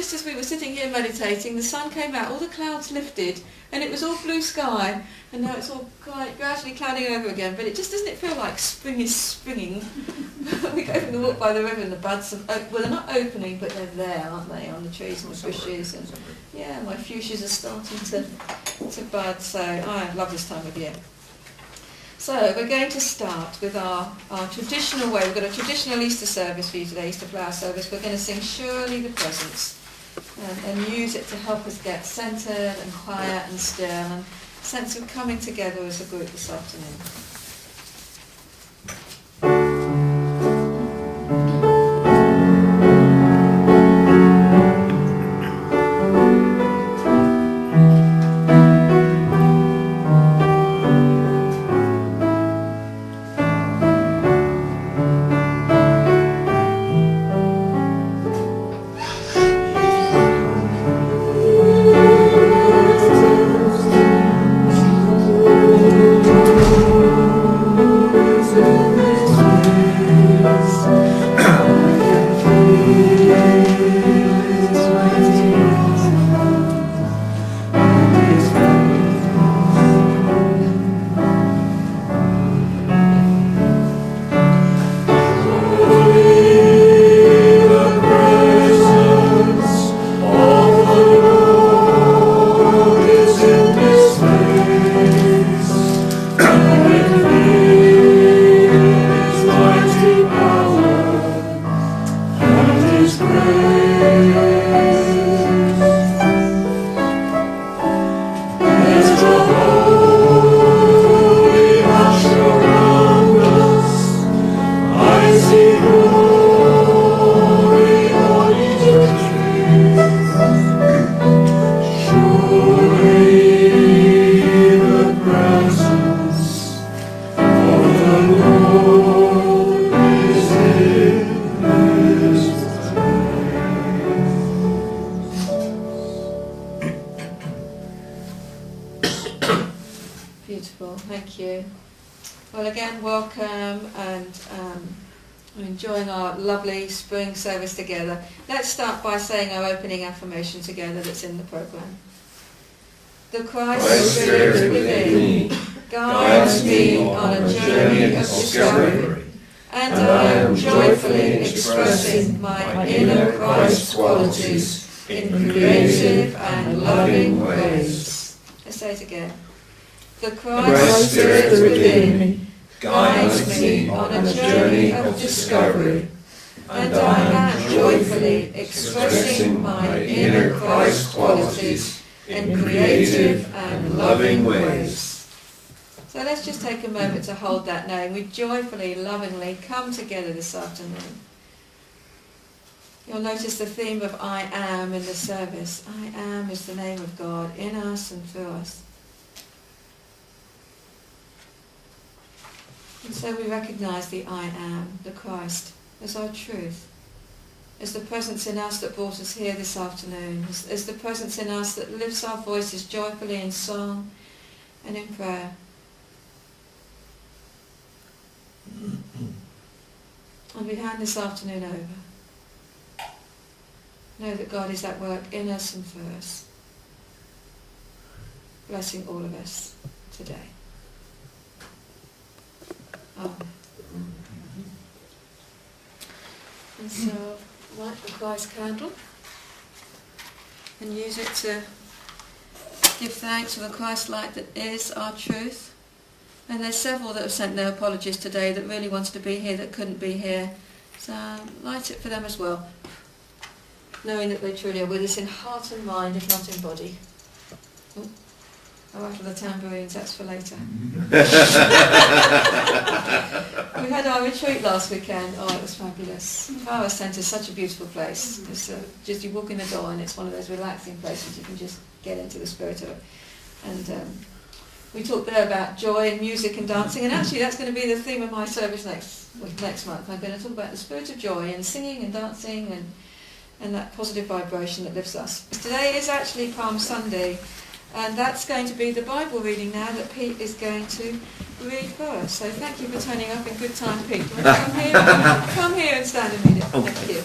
just as we were sitting here meditating, the sun came out, all the clouds lifted, and it was all blue sky, and now it's all gradually clouding over again. But it just doesn't it feel like spring is springing? We go for the walk by the river, and the buds well, they're not opening, but they're there, aren't they, on the trees and the bushes? And yeah, my fuchsias are starting to bud. So I love this time of year. So we're going to start with our traditional way. We've got a traditional Easter service for you today, Easter flower service. We're going to sing Surely the Presence and use it to help us get centred and quiet and still and sense of coming together as a group this afternoon. Service together. Let's start by saying our opening affirmation together that's in the programme. The Christ Spirit within me guides me on a journey of discovery, and I am joyfully expressing my inner Christ qualities in creative and loving ways. Let's say it again. The Christ Spirit within me guides me on a journey of discovery, and I am joyfully expressing my inner Christ qualities in creative and loving ways. So let's just take a moment to hold that knowing we joyfully, lovingly come together this afternoon. You'll notice the theme of I am in the service. I am is the name of God in us and through us. And so we recognise the I am, the Christ, as our truth, as the presence in us that brought us here this afternoon, as the presence in us that lifts our voices joyfully in song and in prayer. And we hand this afternoon over. Know that God is at work in us and for us, blessing all of us today. Amen. And so, light the Christ candle and use it to give thanks for the Christ light that is our truth. And there's several that have sent their apologies today that really wanted to be here that couldn't be here. So light it for them as well, knowing that they truly are with us in heart and mind, if not in body. Oh, after the tambourines, that's for later. We had our retreat last weekend. Oh, it was fabulous. Power Centre is such a beautiful place. It's just you walk in the door and it's one of those relaxing places you can just get into the spirit of it. And we talked there about joy and music and dancing, and actually that's going to be the theme of my service next month. I'm going to talk about the spirit of joy and singing and dancing and that positive vibration that lifts us. Today is actually Palm Sunday. And that's going to be the Bible reading now that Pete is going to read for us. So thank you for turning up in good time, Pete. You want to come here and stand and read it? Okay. Thank you.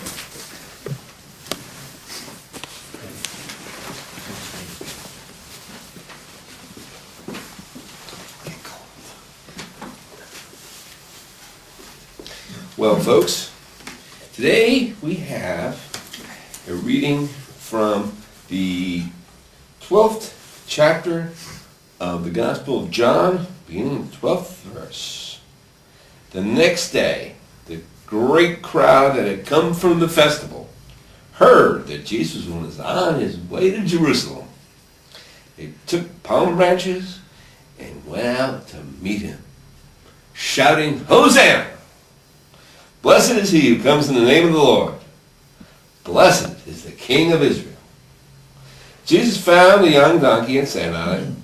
Well, folks, today we have a reading from the 12th chapter of the Gospel of John, beginning the 12th verse. The next day, the great crowd that had come from the festival heard that Jesus was on his way to Jerusalem. They took palm branches and went out to meet him, shouting, "Hosanna! Blessed is he who comes in the name of the Lord. Blessed is the King of Israel." Jesus found a young donkey and sat on it,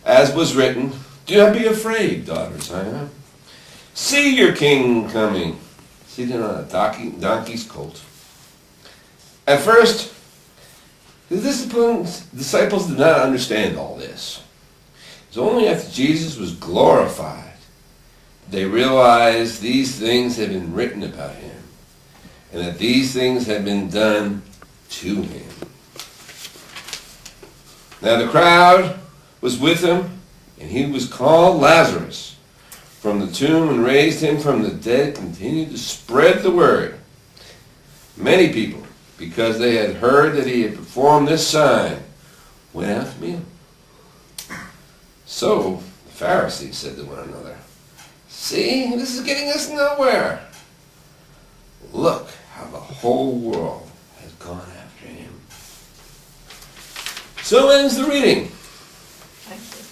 as was written, "Do not be afraid, daughter of Zion. See your king coming, seated on a donkey's colt." At first, the disciples did not understand all this. It was only after Jesus was glorified that they realized these things had been written about him, and that these things had been done to him. Now the crowd was with him, and he was called Lazarus from the tomb and raised him from the dead, continued to spread the word. Many people, because they had heard that he had performed this sign, went out to meet him. So the Pharisees said to one another, "See, this is getting us nowhere. Look how the whole world has gone after him." So ends the reading. Thank you.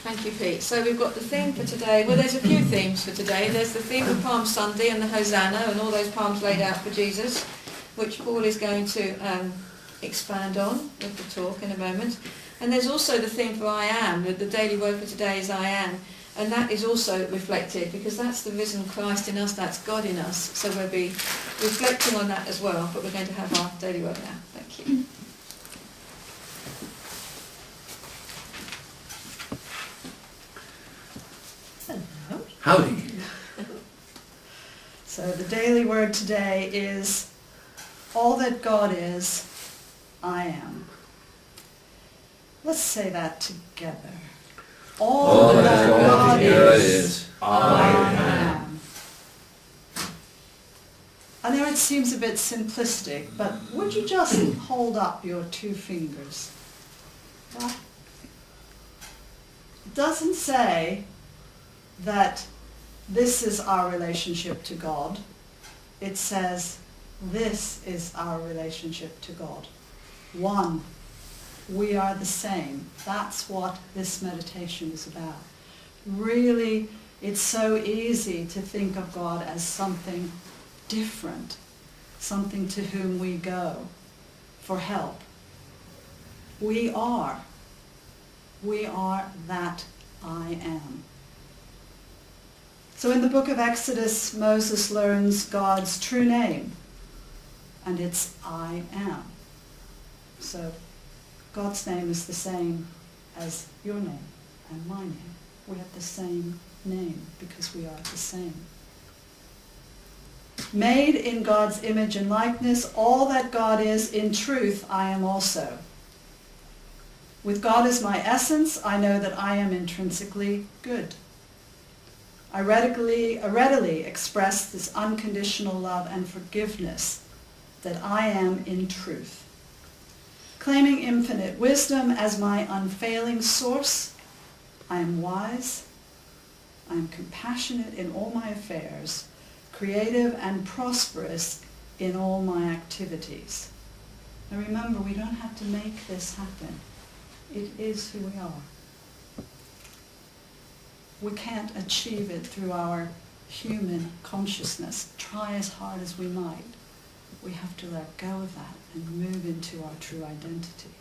Thank you, Pete. So we've got the theme for today. Well, there's a few themes for today. There's the theme of Palm Sunday and the Hosanna and all those palms laid out for Jesus, which Paul is going to expand on with the talk in a moment. And there's also the theme for I Am. The daily word for today is I Am. And that is also reflected because that's the risen Christ in us, that's God in us. So we'll be reflecting on that as well, but we're going to have our daily word now. Thank you. Howdy. So the daily word today is, all that God is, I am. Let's say that together. All that God is, I am. I know it seems a bit simplistic, but would you just hold up your two fingers? Well, it doesn't say that this is our relationship to God. It says this is our relationship to God. One, we are the same. That's what this meditation is about. Really, it's so easy to think of God as something different, something to whom we go for help. We are that I am. So in the book of Exodus, Moses learns God's true name, and it's I am. So God's name is the same as your name and my name. We have the same name because we are the same. Made in God's image and likeness, all that God is, in truth, I am also. With God as my essence, I know that I am intrinsically good. I readily express this unconditional love and forgiveness that I am in truth. Claiming infinite wisdom as my unfailing source, I am wise, I am compassionate in all my affairs, creative and prosperous in all my activities. Now remember, we don't have to make this happen. It is who we are. We can't achieve it through our human consciousness, try as hard as we might. We have to let go of that and move into our true identity.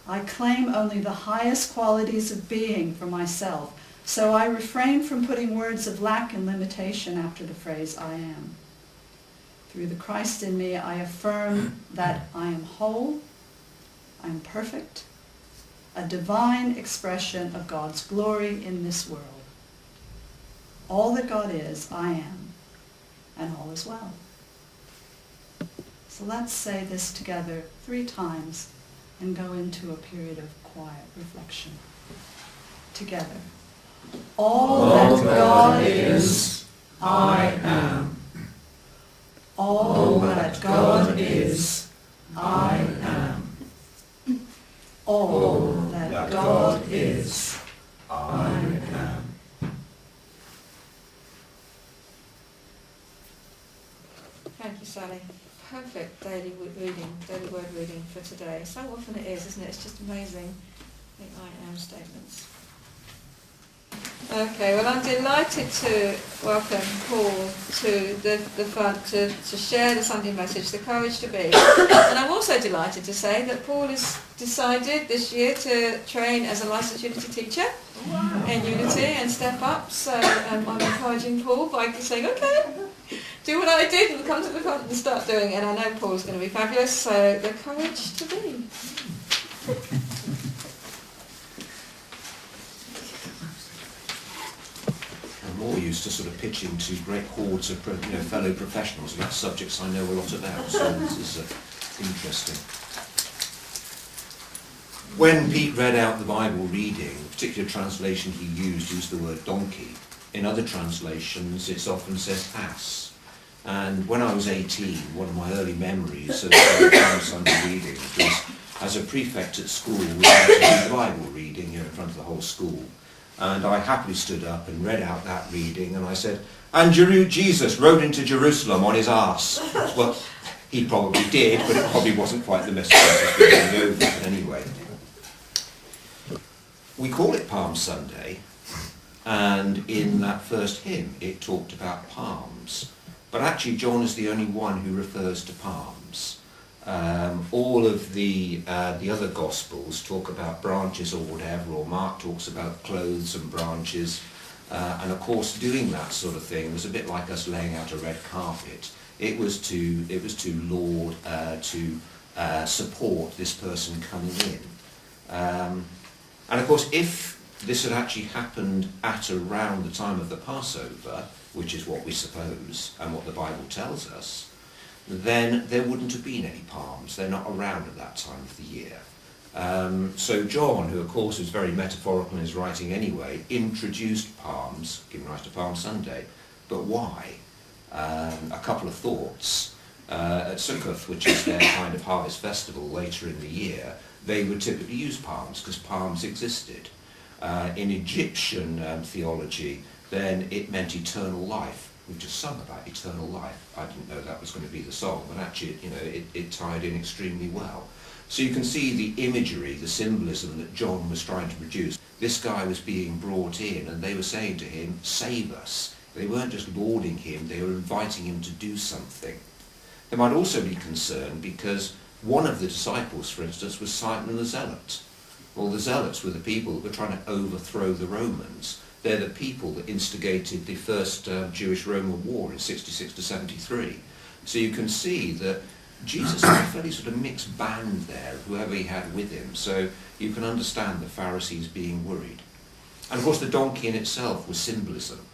I claim only the highest qualities of being for myself, so I refrain from putting words of lack and limitation after the phrase I am. Through the Christ in me, I affirm that I am whole, I am perfect, a divine expression of God's glory in this world. All that God is, I am, and all is well. So let's say this together 3 times and go into a period of quiet reflection. Together. All that God is, I am. All that God is, I am. All that God is, I am. Thank you, Sally. Perfect daily word reading for today. So often it is, isn't it? It's just amazing, the I am statements. Okay, well, I'm delighted to welcome Paul to the front to share the Sunday message, The Courage to Be. And I'm also delighted to say that Paul has decided this year to train as a licensed Unity teacher in Unity and step up. So I'm encouraging Paul by saying, okay, do what I did and come to the front and start doing it. And I know Paul's going to be fabulous, so The Courage to Be. I'm more used to sort of pitching to great hordes of fellow professionals about subjects I know a lot about, so this is interesting. When Pete read out the Bible reading, the particular translation he used the word donkey. In other translations, it often says ass. And when I was 18, one of my early memories of Sunday reading was as a prefect at school, we had to do the Bible reading in front of the whole school. And I happily stood up and read out that reading, and I said, and Jesus rode into Jerusalem on his arse. Well, he probably did, but it probably wasn't quite the message I was going over. But anyway, we call it Palm Sunday, and in that first hymn it talked about palms. But actually John is the only one who refers to palms. All of the other Gospels talk about branches or whatever, or Mark talks about clothes and branches, and of course doing that sort of thing was a bit like us laying out a red carpet. It was to laud, to support this person coming in, and of course if this had actually happened at around the time of the Passover, which is what we suppose and what the Bible tells us, then there wouldn't have been any palms. They're not around at that time of the year. So John, who of course is very metaphorical in his writing anyway, introduced palms, giving rise to Palm Sunday. But why? A couple of thoughts. At Sukkot, which is their kind of harvest festival later in the year, they would typically use palms because palms existed. In Egyptian theology, then it meant eternal life. We just sung about eternal life. I didn't know that was going to be the song, but actually, it tied in extremely well. So you can see the imagery, the symbolism that John was trying to produce. This guy was being brought in, and they were saying to him, save us. They weren't just lauding him, they were inviting him to do something. They might also be concerned because one of the disciples, for instance, was Simon the Zealot. Well, the Zealots were the people that were trying to overthrow the Romans. They're the people that instigated the first Jewish-Roman war in 66 to 73. So you can see that Jesus had a fairly sort of mixed band there, whoever he had with him. So you can understand the Pharisees being worried. And of course the donkey in itself was symbolism.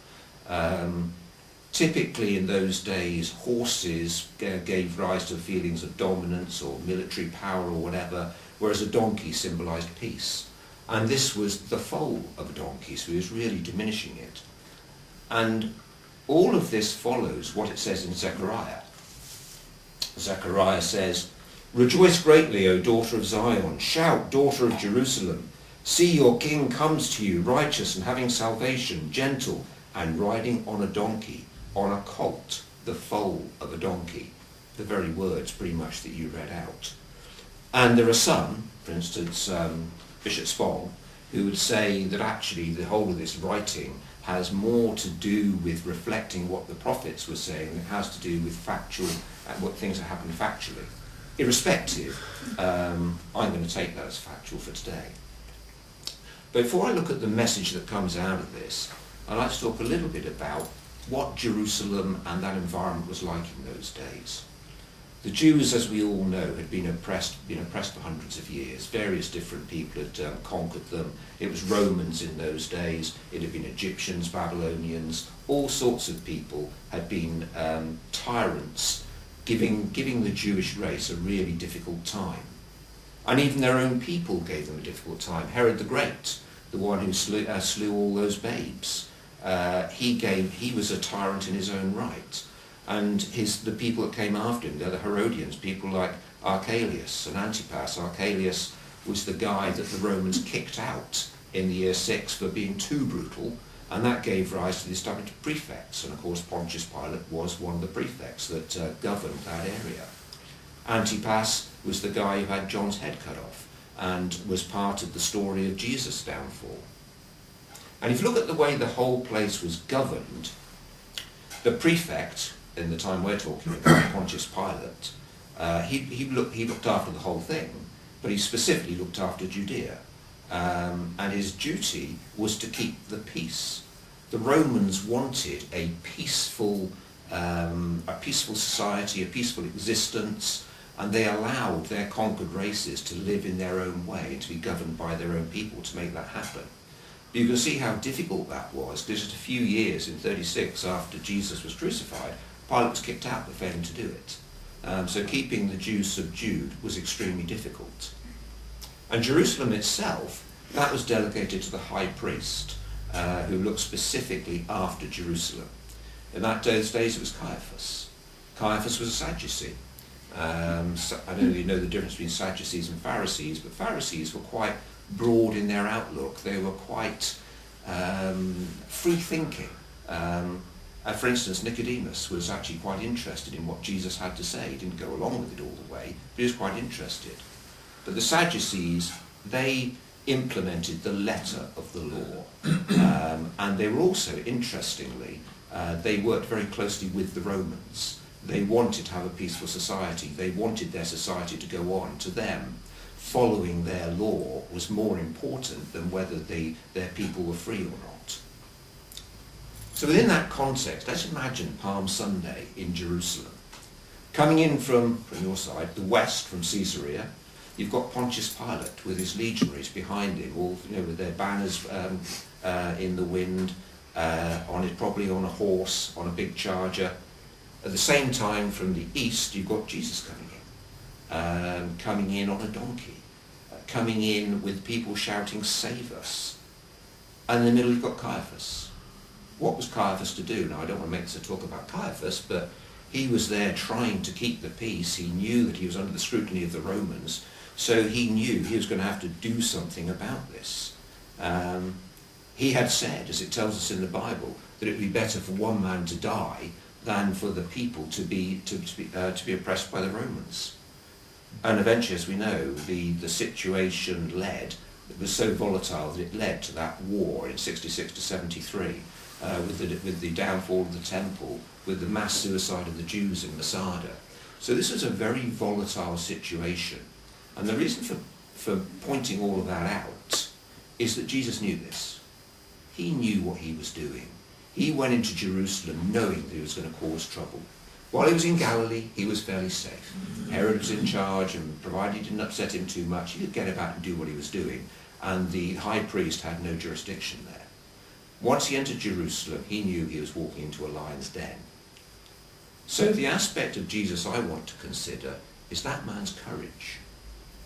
Typically in those days, horses gave rise to feelings of dominance or military power or whatever, whereas a donkey symbolized peace. And this was the foal of a donkey, so he was really diminishing it. And all of this follows what it says in Zechariah. Zechariah says, rejoice greatly, O daughter of Zion. Shout, daughter of Jerusalem. See, your king comes to you, righteous and having salvation, gentle, and riding on a donkey, on a colt, the foal of a donkey. The very words, pretty much, that you read out. And there are some, for instance, Bishop Spong, who would say that actually the whole of this writing has more to do with reflecting what the prophets were saying than it has to do with factual, what things that happened factually. Irrespective, I'm going to take that as factual for today. But before I look at the message that comes out of this, I'd like to talk a little bit about what Jerusalem and that environment was like in those days. The Jews, as we all know, had been oppressed for hundreds of years. Various different people had conquered them. It was Romans in those days. It had been Egyptians, Babylonians. All sorts of people had been tyrants, giving the Jewish race a really difficult time. And even their own people gave them a difficult time. Herod the Great, the one who slew all those babes, he was a tyrant in his own right. And the people that came after him, they're the Herodians, people like Archelaus and Antipas. Archelaus was the guy that the Romans kicked out in the year 6 for being too brutal, and that gave rise to the establishment of prefects. And of course Pontius Pilate was one of the prefects that governed that area. Antipas was the guy who had John's head cut off and was part of the story of Jesus' downfall. And if you look at the way the whole place was governed, the prefect, in the time we're talking about, Pontius Pilate, he looked after the whole thing, but he specifically looked after Judea. And his duty was to keep the peace. The Romans wanted a peaceful society, a peaceful existence, and they allowed their conquered races to live in their own way and to be governed by their own people to make that happen. You can see how difficult that was, because just a few years, in 36, after Jesus was crucified, Pilate was kicked out for failing to do it. So keeping the Jews subdued was extremely difficult. And Jerusalem itself, that was delegated to the high priest, who looked specifically after Jerusalem. In those days it was Caiaphas. Caiaphas was a Sadducee. So I don't know if you know the difference between Sadducees and Pharisees, but Pharisees were quite broad in their outlook. They were quite free-thinking. For instance, Nicodemus was actually quite interested in what Jesus had to say. He didn't go along with it all the way, but he was quite interested. But the Sadducees, they implemented the letter of the law. And they were also, interestingly, they worked very closely with the Romans. They wanted to have a peaceful society. They wanted their society to go on. To them, following their law was more important than whether their people were free or not. So within that context, let's imagine Palm Sunday in Jerusalem. Coming in from your side, the west, from Caesarea, you've got Pontius Pilate with his legionaries behind him, all with their banners in the wind, probably on a horse, on a big charger. At the same time, from the east, you've got Jesus coming in on a donkey, coming in with people shouting, "Save us." And in the middle, you've got Caiaphas. What was Caiaphas to do? Now, I don't want to make this a talk about Caiaphas, but he was there trying to keep the peace. He knew that he was under the scrutiny of the Romans, so he knew he was going to have to do something about this. He had said, as it tells us in the Bible, that it would be better for one man to die than for the people to be oppressed by the Romans. And eventually, as we know, the situation it was so volatile that it led to that war in 66 to 73, with the downfall of the temple, with the mass suicide of the Jews in Masada. So this was a very volatile situation. And the reason for pointing all of that out is that Jesus knew this. He knew what he was doing. He went into Jerusalem knowing that he was going to cause trouble. While he was in Galilee, he was fairly safe. Herod was in charge, and provided he didn't upset him too much, he could get about and do what he was doing, and the high priest had no jurisdiction there. Once he entered Jerusalem, he knew he was walking into a lion's den. So the aspect of Jesus I want to consider is that man's courage.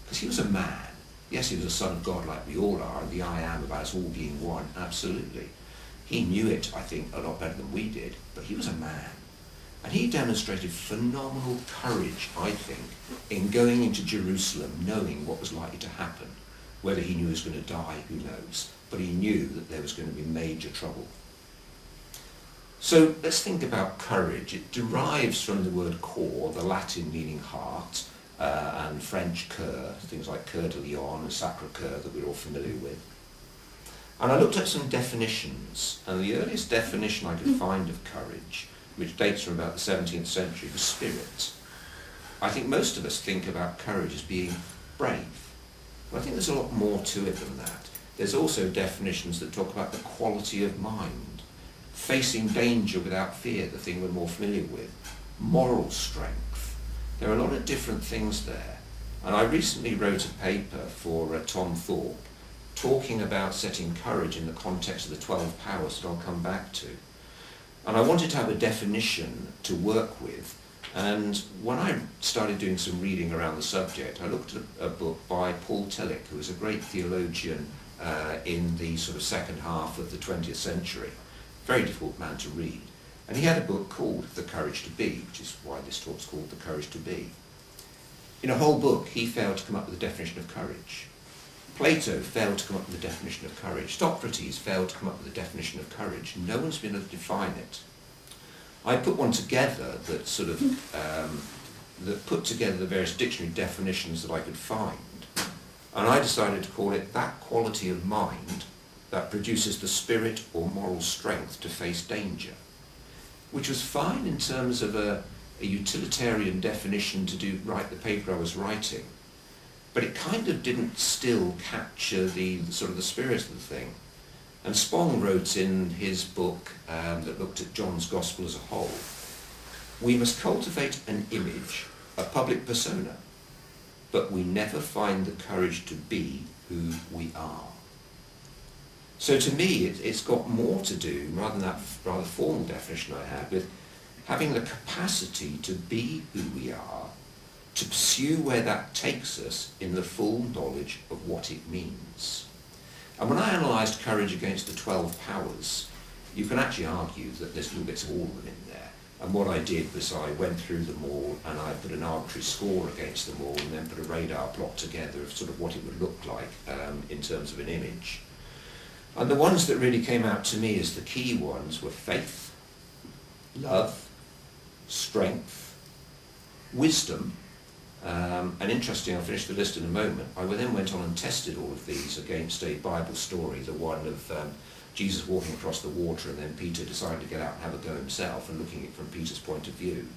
Because he was a man. Yes, he was a son of God like we all are, and the I am about us all being one, absolutely. He knew it, I think, a lot better than we did, but he was a man. And he demonstrated phenomenal courage, I think, in going into Jerusalem knowing what was likely to happen. Whether he knew he was going to die, who knows? But he knew that there was going to be major trouble. So let's think about courage. It derives from the word cor, the Latin meaning heart, and French cœur, things like cœur de lion and sacre-cœur that we're all familiar with. And I looked at some definitions, and the earliest definition I could find of courage, which dates from about the 17th century, was spirit. I think most of us think about courage as being brave, but I think there's a lot more to it than that. There's also definitions that talk about the quality of mind, facing danger without fear, the thing we're more familiar with, moral strength. There are a lot of different things there. And I recently wrote a paper for Tom Thorpe, talking about setting courage in the context of the 12 powers that I'll come back to. And I wanted to have a definition to work with And when I started doing some reading around the subject, I looked at a book by Paul Tillich, who was a great theologian in the sort of second half of the 20th century. Very difficult man to read. And he had a book called The Courage to Be, which is why this talk's called The Courage to Be. In a whole book, he failed to come up with a definition of courage. Plato failed to come up with a definition of courage. Socrates failed to come up with a definition of courage. No one's been able to define it. I put one together that sort of, that put together the various dictionary definitions that I could find. And I decided to call it that quality of mind that produces the spirit or moral strength to face danger, which was fine in terms of a utilitarian definition to write the paper I was writing, but it kind of didn't still capture the sort of the spirit of the thing. And Spong wrote in his book that looked at John's Gospel as a whole, we must cultivate an image, a public persona, but we never find the courage to be who we are. So to me, it's got more to do, rather than that rather formal definition I had, with having the capacity to be who we are, to pursue where that takes us in the full knowledge of what it means. And when I analysed courage against the 12 powers, you can actually argue that there's little bits of all of them in there. And what I did was I went through them all and I put an arbitrary score against them all and then put a radar plot together of sort of what it would look like in terms of an image. And the ones that really came out to me as the key ones were faith, love, strength, wisdom, and interesting, I'll finish the list in a moment. I then went on and tested all of these against a Bible story, the one of Jesus walking across the water and then Peter decided to get out and have a go himself and looking at it from Peter's point of view.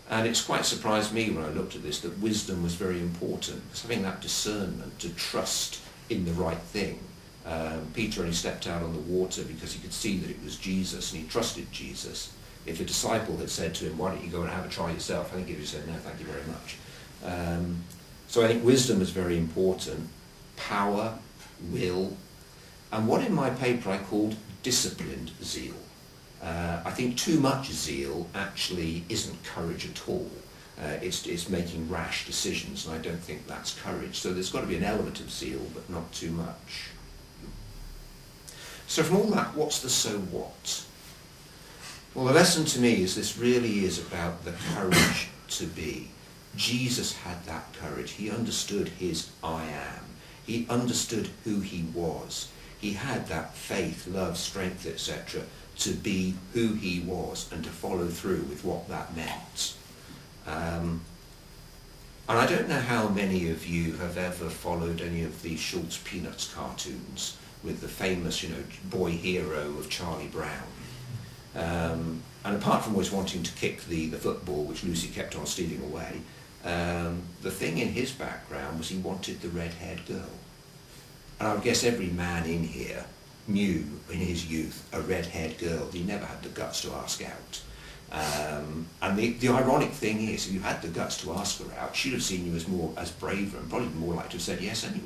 And it's quite surprised me when I looked at this that wisdom was very important, because having that discernment to trust in the right thing. Peter only stepped out on the water because he could see that it was Jesus and he trusted Jesus. If a disciple had said to him, why don't you go and have a try yourself, I think he would have said, no, thank you very much. So I think wisdom is very important, power, will, and what in my paper I called disciplined zeal. I think too much zeal actually isn't courage at all. It's making rash decisions, and I don't think that's courage. So there's got to be an element of zeal, but not too much. So from all that, what's the so what? Well, the lesson to me is this really is about the courage to be. Jesus had that courage. He understood his I am. He understood who he was. He had that faith, love, strength, etc. to be who he was and to follow through with what that meant. And I don't know how many of you have ever followed any of the Schultz Peanuts cartoons with the famous, boy hero of Charlie Brown. And apart from always wanting to kick the football, which Lucy kept on stealing away, the thing in his background was he wanted the red-haired girl. And I would guess every man in here knew in his youth a red-haired girl. He never had the guts to ask out. And the ironic thing is, if you had the guts to ask her out, she'd have seen you as braver and probably more likely to have said yes anyway.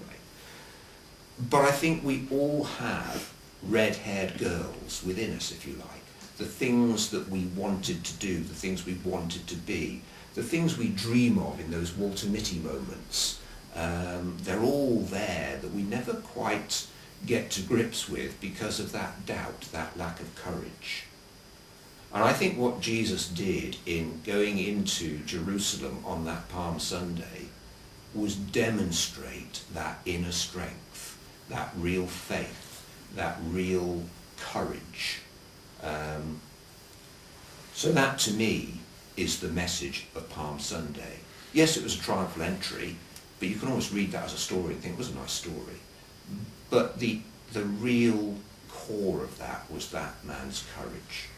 But I think we all have red-haired girls within us, if you like. The things that we wanted to do, the things we wanted to be, the things we dream of in those Walter Mitty moments, they're all there that we never quite get to grips with because of that doubt, that lack of courage. And I think what Jesus did in going into Jerusalem on that Palm Sunday was demonstrate that inner strength, that real faith, that real courage. So that to me is the message of Palm Sunday. Yes, it was a triumphal entry, but you can always read that as a story and think it was a nice story. But the real core of that was that man's courage.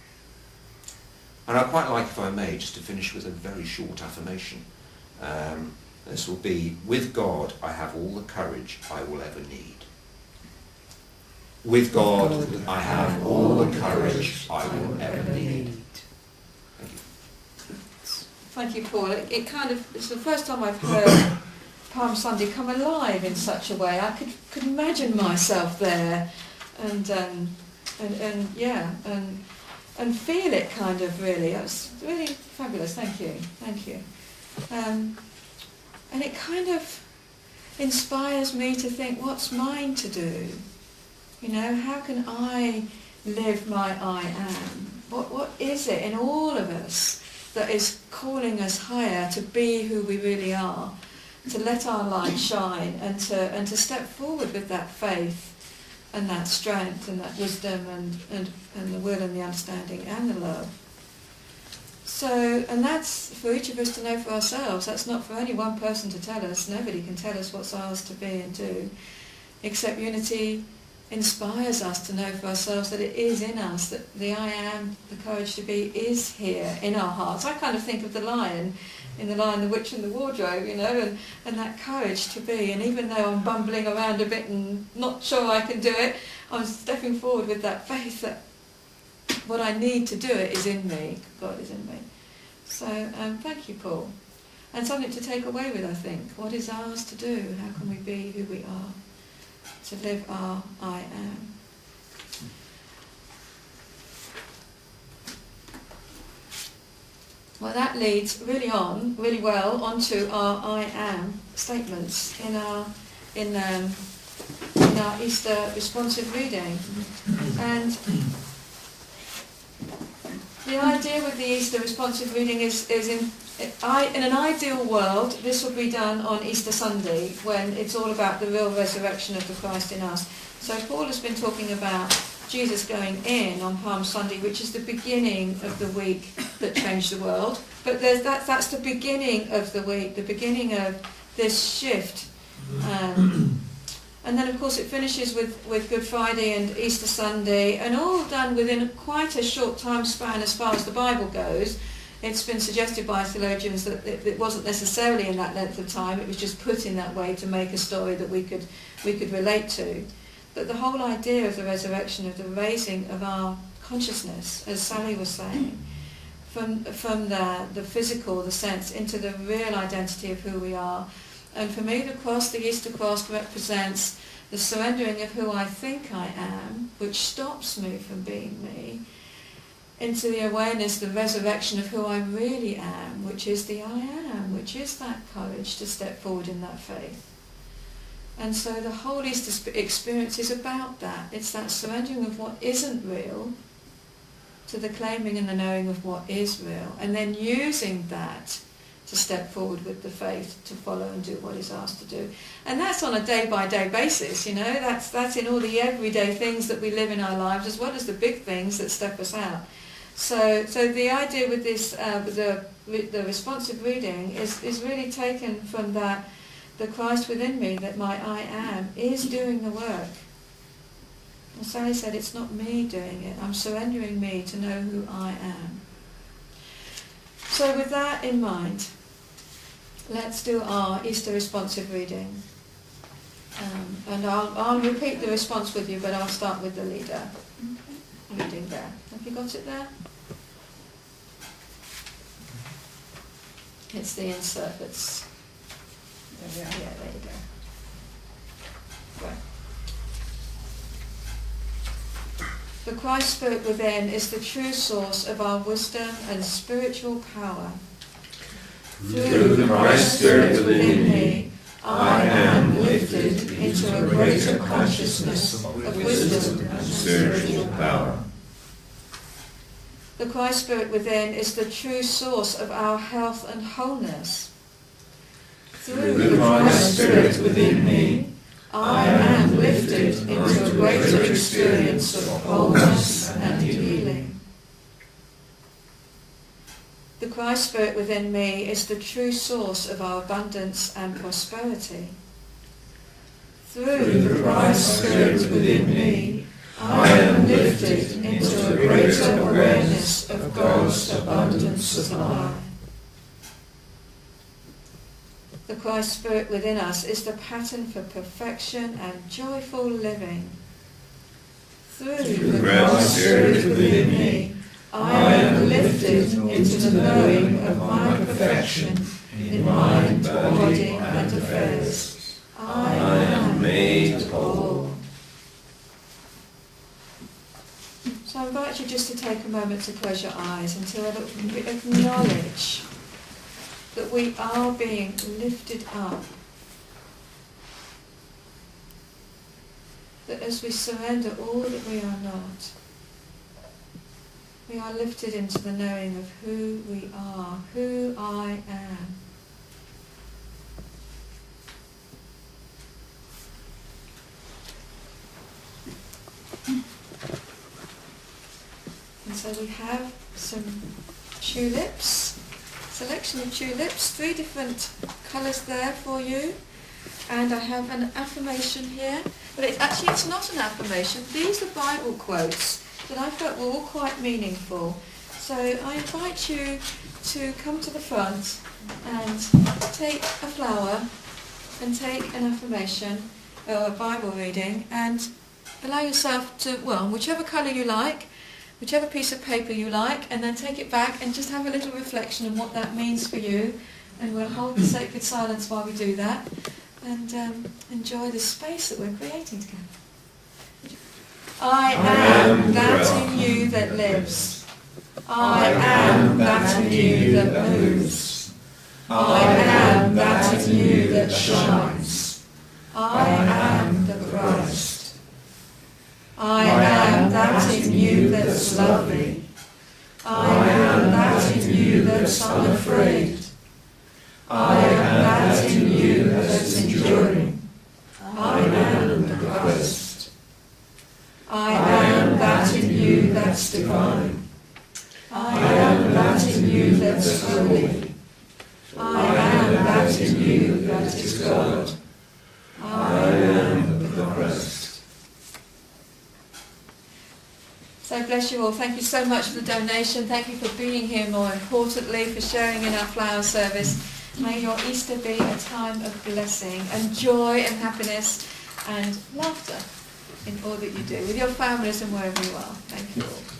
And I'd quite like, if I may, just to finish with a very short affirmation. This will be, with God I have all the courage I will ever need. With God I have all the courage I will ever need. Thank you. Thank you, Paul. It's the first time I've heard Palm Sunday come alive in such a way. I could imagine myself there, and feel it kind of really. That's really fabulous, thank you. And it kind of inspires me to think, what's mine to do? You know, how can I live my I am? What is it in all of us that is calling us higher to be who we really are, to let our light shine, and to step forward with that faith and that strength and that wisdom and the will and the understanding and the love. So, and that's for each of us to know for ourselves. That's not for only one person to tell us. Nobody can tell us what's ours to be and do, except unity inspires us to know for ourselves that it is in us, that the I am, the courage to be, is here in our hearts. I kind of think of the lion, in The Lion, the Witch and the Wardrobe, you know, and that courage to be. And even though I'm bumbling around a bit and not sure I can do it, I'm stepping forward with that faith that what I need to do it is in me. God is in me. So thank you, Paul. And something to take away with, I think. What is ours to do? How can we be who we are? To live our I am. Well, that leads really well onto our I am statements in our Easter responsive reading. And the idea with the Easter responsive reading is in an ideal world, this will be done on Easter Sunday, when it's all about the real resurrection of the Christ in us. So Paul has been talking about Jesus going in on Palm Sunday, which is the beginning of the week that changed the world. But that's the beginning of the week, the beginning of this shift. And then, of course, it finishes with Good Friday and Easter Sunday, and all done within quite a short time span as far as the Bible goes. It's been suggested by theologians that it wasn't necessarily in that length of time, it was just put in that way to make a story that we could relate to. But the whole idea of the resurrection, of the raising of our consciousness, as Sally was saying, from the physical, the sense, into the real identity of who we are. And for me, the Easter cross represents the surrendering of who I think I am, which stops me from being me, into the awareness, the resurrection of who I really am, which is the I am, which is that courage to step forward in that faith. And so the whole Easter experience is about that. It's that surrendering of what isn't real to the claiming and the knowing of what is real, and then using that to step forward with the faith to follow and do what is asked to do. And that's on a day-by-day basis, you know, that's in all the everyday things that we live in our lives, as well as the big things that step us out. So the idea with this, the responsive reading is really taken from that, the Christ within me, that my I am, is doing the work. And Sally said, it's not me doing it, I'm surrendering me to know who I am. So with that in mind, let's do our Easter responsive reading. And I'll repeat the response with you, but I'll start with the leader. Reading there. Have you got it there? It's the insert that's... There we are. Yeah, there you go. Right. The Christ Spirit within is the true source of our wisdom and spiritual power. Through the Christ Spirit within me, I am lifted into a greater consciousness of wisdom and spiritual power. The Christ Spirit within is the true source of our health and wholeness. Through the Christ Spirit within me, I am lifted into a greater experience of wholeness and healing. The Christ Spirit within me is the true source of our abundance and prosperity. Through the Christ Spirit within me, I am lifted into a greater awareness of God's abundant supply. The Christ Spirit within us is the pattern for perfection and joyful living. Through the Christ Spirit within me, I am lifted into the knowing of my perfection in mind, body and affairs. I am made whole. So I invite you you just to take a moment to close your eyes and to acknowledge that we are being lifted up. That as we surrender all that we are not, we are lifted into the knowing of who we are, who I am. And so we have some tulips, selection of tulips, 3 different colours there for you. And I have an affirmation here, but it's not an affirmation. These are Bible quotes that I felt were all quite meaningful. So I invite you to come to the front and take a flower and take an affirmation or a Bible reading and allow yourself to, whichever colour you like, whichever piece of paper you like, and then take it back and just have a little reflection on what that means for you. And we'll hold the sacred silence while we do that and enjoy the space that we're creating together. I am that in you that lives. I am that in you that moves. I am that in you that shines. I am the Christ. I am that in you that's lovely. I am that in you that's unafraid. I am that in you that's enduring. I am the Christ. I am that in you that's divine. I am that in you that's holy. I am that in you that is God. I am the Christ. So bless you all. Thank you so much for the donation. Thank you for being here, more importantly, for sharing in our flower service. May your Easter be a time of blessing and joy and happiness and laughter in all that you do, with your families and wherever you are. Thank you all.